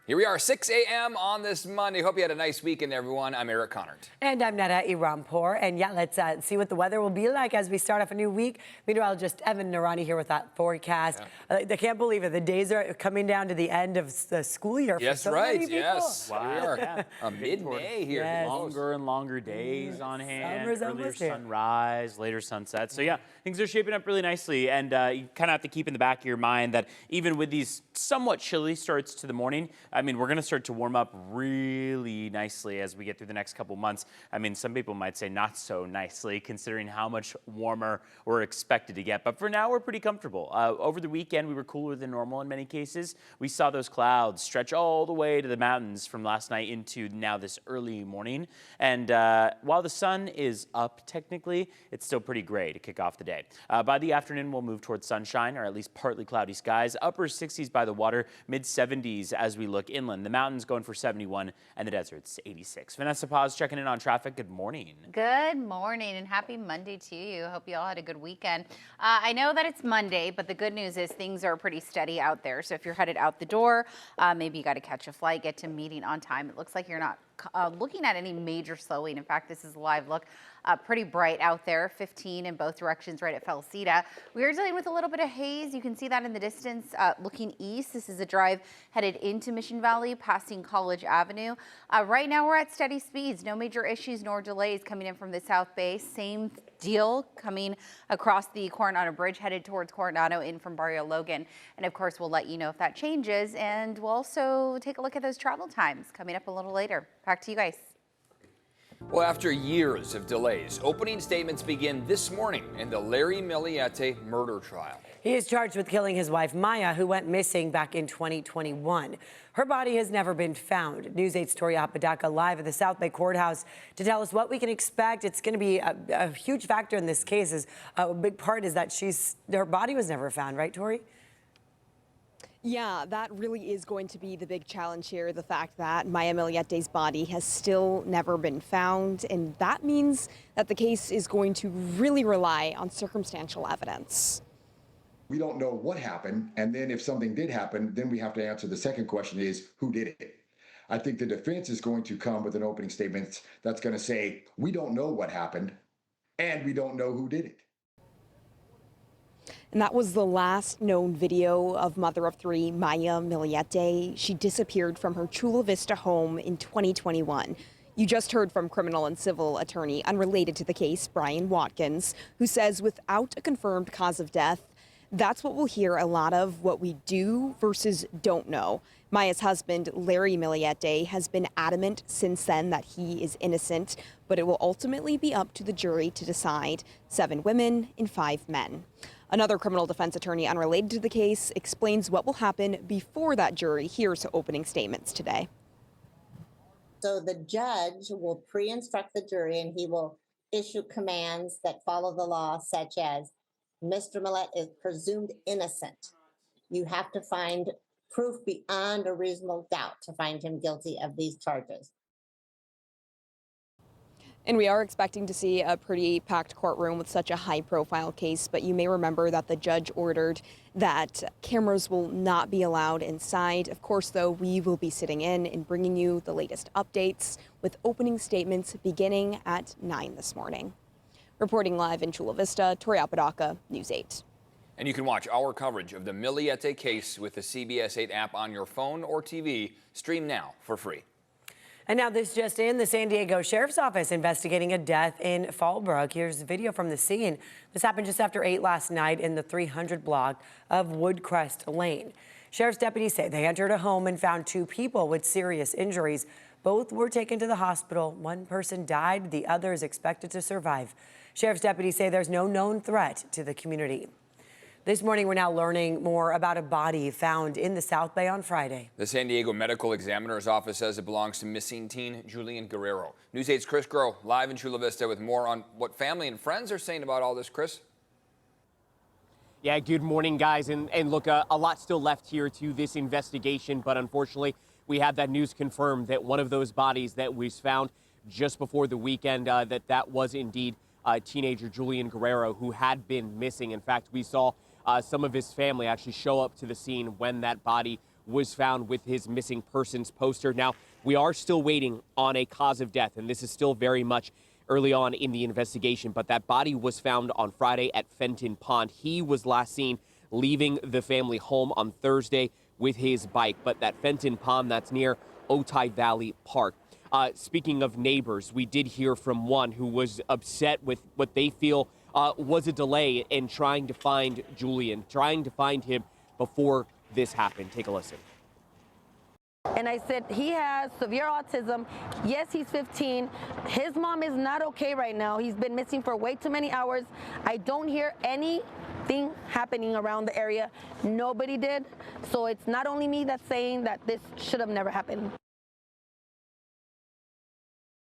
Here we are, 6 a.m. on this Monday. Hope you had a nice weekend, everyone. I'm Eric Connard. And I'm Netta Irampour. And yeah, let's see what the weather will be like as we start off a new week. Meanwhile, Evan Narani here with that forecast. I can't believe it. The days are coming down to the end of the school year. Yes, for so right. many people. Yes. Wow. We are Yeah. mid-May here. Yes. Longer and longer days on hand. Summer's Earlier almost here. sunrise, later sunset. So yeah, things are shaping up really nicely. And you kind of have to keep in the back of your mind that even with these somewhat chilly starts to the morning, I mean, we're going to start to warm up really nicely as we get through the next couple months. I mean, some people might say not so nicely considering how much warmer we're expected to get. But for now, we're pretty comfortable. Over the weekend, we were cooler than normal in many cases. We saw those clouds stretch all the way to the mountains from last night into now this early morning. And while the sun is up technically, it's still pretty gray to kick off the day. By the afternoon, we'll move towards sunshine or at least partly cloudy skies. Upper 60s by the water, mid 70s as we look inland. The mountains going for 71 and the desert's 86. Vanessa Paz checking in on traffic. Good morning. Good morning and happy Monday to you. Hope you all had a good weekend. I know that it's Monday, but the good news is things are pretty steady out there. So if you're headed out the door, maybe you got to catch a flight, get to a meeting on time. It looks like you're not looking at any major slowing. In fact, this is a live look. Pretty bright out there, 15 in both directions right at Fallbrook. We are dealing with a little bit of haze. You can see that in the distance looking east. This is a drive headed into Mission Valley, passing College Avenue. Right now we're at steady speeds. No major issues nor delays coming in from the South Bay. Same deal coming across the Coronado Bridge headed towards Coronado in from Barrio Logan. And of course, we'll let you know if that changes. And we'll also take a look at those travel times coming up a little later. Back to you guys. Well, after years of delays, opening statements begin this morning in the Larry Millete murder trial. He is charged with killing his wife, Maya, who went missing back in 2021. Her body has never been found. News 8's Tori Apodaca live at the South Bay Courthouse to tell us what we can expect. It's going to be a huge factor in this case. A big part is that her body was never found, right, Tori? Yeah, that really is going to be the big challenge here, the fact that Maya Millete's body has still never been found. And that means that the case is going to really rely on circumstantial evidence. We don't know what happened. And then if something did happen, then we have to answer the second question is, who did it? I think the defense is going to come with an opening statement that's going to say, we don't know what happened and we don't know who did it. And that was the last known video of mother of three, Maya Millete. She disappeared from her Chula Vista home in 2021. You just heard from criminal and civil attorney unrelated to the case, Brian Watkins, who says without a confirmed cause of death, that's what we'll hear a lot of, what we do versus don't know. Maya's husband, Larry Millete, has been adamant since then that he is innocent, but it will ultimately be up to the jury to decide. 7 women and 5 men. Another criminal defense attorney unrelated to the case explains what will happen before that jury hears opening statements today. So the judge will pre-instruct the jury and he will issue commands that follow the law, such as Mr. Millete is presumed innocent. You have to find proof beyond a reasonable doubt to find him guilty of these charges. And we are expecting to see a pretty packed courtroom with such a high-profile case, but you may remember that the judge ordered that cameras will not be allowed inside. Of course, though, we will be sitting in and bringing you the latest updates with opening statements beginning at 9 this morning. Reporting live in Chula Vista, Tori Apodaca, News 8. And you can watch our coverage of the Millete case with the CBS 8 app on your phone or TV. Stream now for free. And now this just in, the San Diego Sheriff's Office investigating a death in Fallbrook. Here's the video from the scene. This happened just after 8 last night in the 300 block of Woodcrest Lane. Sheriff's deputies say they entered a home and found 2 people with serious injuries. Both were taken to the hospital. 1 person died. The other is expected to survive. Sheriff's deputies say there's no known threat to the community. This morning, we're now learning more about a body found in the South Bay on Friday. The San Diego Medical Examiner's Office says it belongs to missing teen Julian Guerrero. News 8's Chris Groh live in Chula Vista with more on what family and friends are saying about all this. Chris? Yeah, good morning, guys. And look, a lot still left here to this investigation, but unfortunately, we have that news confirmed that one of those bodies that was found just before the weekend, that was indeed teenager Julian Guerrero, who had been missing. In fact, we saw some of his family actually show up to the scene when that body was found with his missing persons poster. Now, we are still waiting on a cause of death, and this is still very much early on in the investigation, but that body was found on Friday at Fenton Pond. He was last seen leaving the family home on Thursday with his bike, but that Fenton Pond, that's near Otay Valley Park. Speaking of neighbors, we did hear from one who was upset with what they feel was a delay in trying to find Julian, trying to find him before this happened. Take a listen. And I said, he has severe autism. Yes, he's 15. His mom is not okay right now. He's been missing for way too many hours. I don't hear anything happening around the area. Nobody did. So it's not only me that's saying that this should have never happened.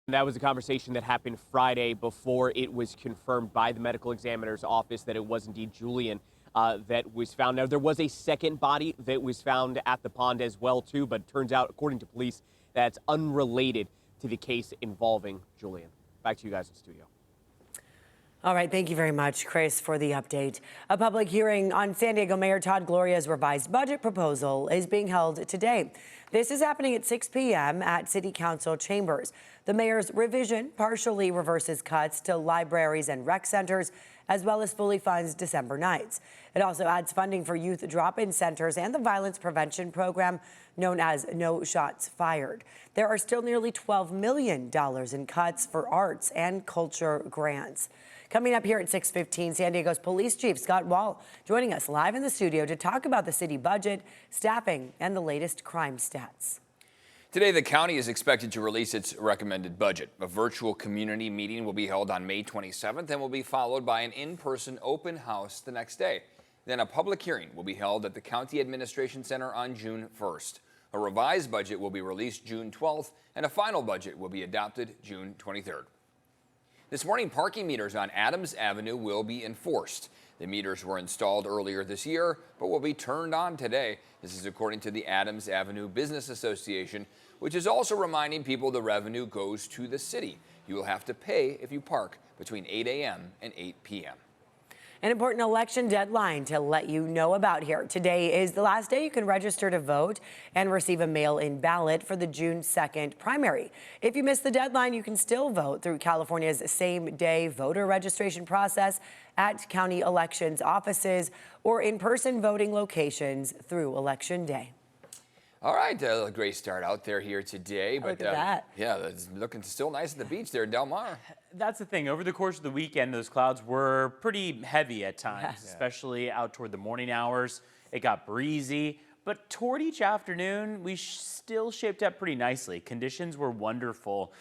That was a conversation that happened Friday before it was confirmed by the medical examiner's office that it was indeed Julian that was found. Now, there was a second body that was found at the pond as well, too, but it turns out, according to police, that's unrelated to the case involving Julian. Back to you guys in the studio. All right, thank you very much, Chris, for the update. A public hearing on San Diego Mayor Todd Gloria's revised budget proposal is being held today. This is happening at 6 p.m. at City Council chambers. The mayor's revision partially reverses cuts to libraries and rec centers, as well as fully funds December nights. It also adds funding for youth drop-in centers and the violence prevention program known as No Shots Fired. There are still nearly $12 million in cuts for arts and culture grants. Coming up here at 6:15, San Diego's Police Chief Scott Wall joining us live in the studio to talk about the city budget, staffing, and the latest crime stats. Today, the county is expected to release its recommended budget. A virtual community meeting will be held on May 27th and will be followed by an in-person open house the next day. Then a public hearing will be held at the County Administration Center on June 1st. A revised budget will be released June 12th, and a final budget will be adopted June 23rd. This morning, parking meters on Adams Avenue will be enforced. The meters were installed earlier this year, but will be turned on today. This is according to the Adams Avenue Business Association, which is also reminding people the revenue goes to the city. You will have to pay if you park between 8 a.m. and 8 p.m. An important election deadline to let you know about here. Today is the last day you can register to vote and receive a mail-in ballot for the June 2nd primary. If you miss the deadline, you can still vote through California's same-day voter registration process at county elections offices or in-person voting locations through Election Day. All right, a great start out there here today. But look at that. Yeah, it's looking still nice at the beach there in Del Mar. That's the thing. Over the course of the weekend, those clouds were pretty heavy at times, especially out toward the morning hours. It got breezy, but toward each afternoon, we still shaped up pretty nicely. Conditions were wonderful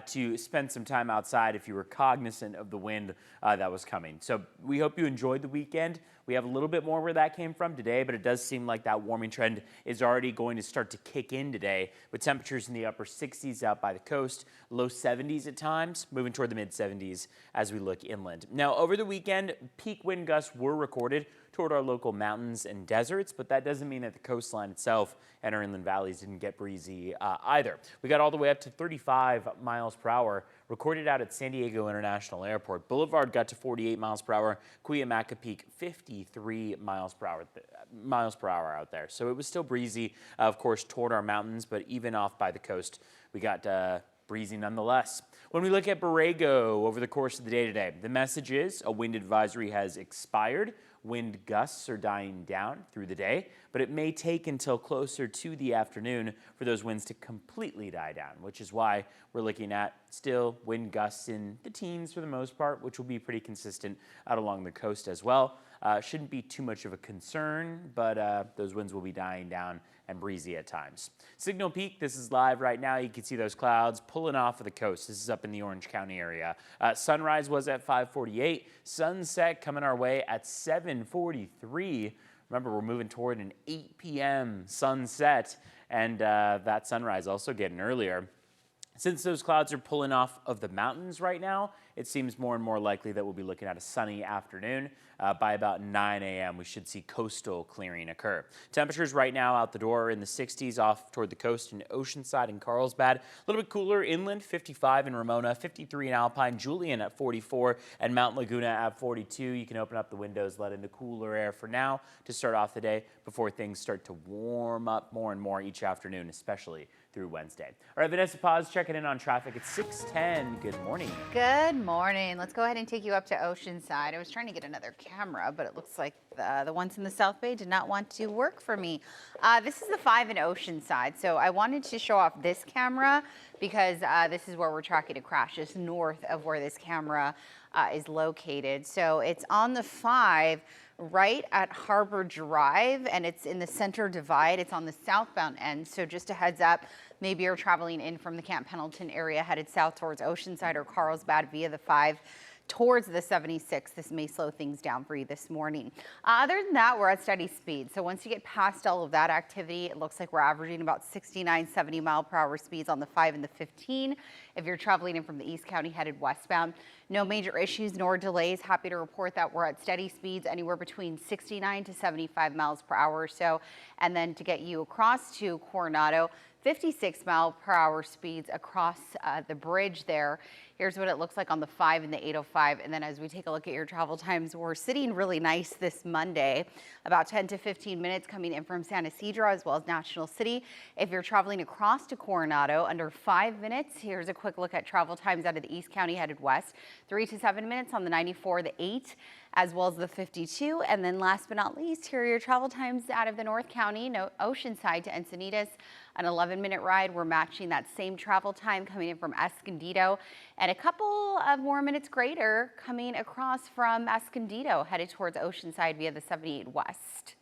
to spend some time outside if you were cognizant of the wind that was coming. So we hope you enjoyed the weekend. We have a little bit more where that came from today, but it does seem like that warming trend is already going to start to kick in today, with temperatures in the upper 60s out by the coast, low 70s at times, moving toward the mid 70s as we look inland. Now, over the weekend, peak wind gusts were recorded toward our local mountains and deserts, but that doesn't mean that the coastline itself and our inland valleys didn't get breezy either. We got all the way up to 35 miles per hour recorded out at San Diego International Airport. Boulevard got to 48 miles per hour. Cuyamaca Peak 53 miles per hour out there. So it was still breezy, of course, toward our mountains, but even off by the coast, we got breezy nonetheless. When we look at Borrego over the course of the day today, the message is a wind advisory has expired. Wind gusts are dying down through the day, but it may take until closer to the afternoon for those winds to completely die down, which is why we're looking at still wind gusts in the teens for the most part, which will be pretty consistent out along the coast as well. Shouldn't be too much of a concern, but those winds will be dying down and breezy at times. Signal Peak, this is live right now. You can see those clouds pulling off of the coast. This is up in the Orange County area. Sunrise was at 5:48. Sunset coming our way at 7:43. Remember, we're moving toward an 8 p.m. sunset, and that sunrise also getting earlier. Since those clouds are pulling off of the mountains right now, it seems more and more likely that we'll be looking at a sunny afternoon. By about 9 a.m., we should see coastal clearing occur. Temperatures right now out the door are in the 60s off toward the coast in Oceanside and Carlsbad. A little bit cooler inland, 55 in Ramona, 53 in Alpine, Julian at 44, and Mount Laguna at 42. You can open up the windows, let in the cooler air for now to start off the day before things start to warm up more and more each afternoon, especially through Wednesday. All right, Vanessa Paz checking in on traffic at 6:10. Good morning. Good morning. Let's go ahead and take you up to Oceanside. I was trying to get another camera, but it looks like the ones in the South Bay did not want to work for me. This is the 5 in Oceanside. So I wanted to show off this camera because this is where we're tracking a crash, just north of where this camera is located. So it's on the 5 right at Harbor Drive, and it's in the center divide. It's on the southbound end. So just a heads up, maybe you're traveling in from the Camp Pendleton area headed south towards Oceanside or Carlsbad via the 5 towards the 76. This may slow things down for you this morning. Other than that, we're at steady speed. So once you get past all of that activity, it looks like we're averaging about 69, 70 mile per hour speeds on the 5 and the 15. If you're traveling in from the East County headed westbound, no major issues nor delays. Happy to report that we're at steady speeds anywhere between 69 to 75 miles per hour or so. And then to get you across to Coronado, 56 mile per hour speeds across the bridge there. Here's what it looks like on the 5 and the 805. And then as we take a look at your travel times, we're sitting really nice this Monday, about 10 to 15 minutes coming in from San Ysidro as well as National City. If you're traveling across to Coronado, under 5 minutes. Here's a quick look at travel times out of the East County headed west, 3 to 7 minutes on the 94, the 8, as well as the 52. And then last but not least, here are your travel times out of the North County, Oceanside to Encinitas, an 11-minute ride. We're matching that same travel time coming in from Escondido, and a couple of more minutes greater coming across from Escondido headed towards Oceanside via the 78 West.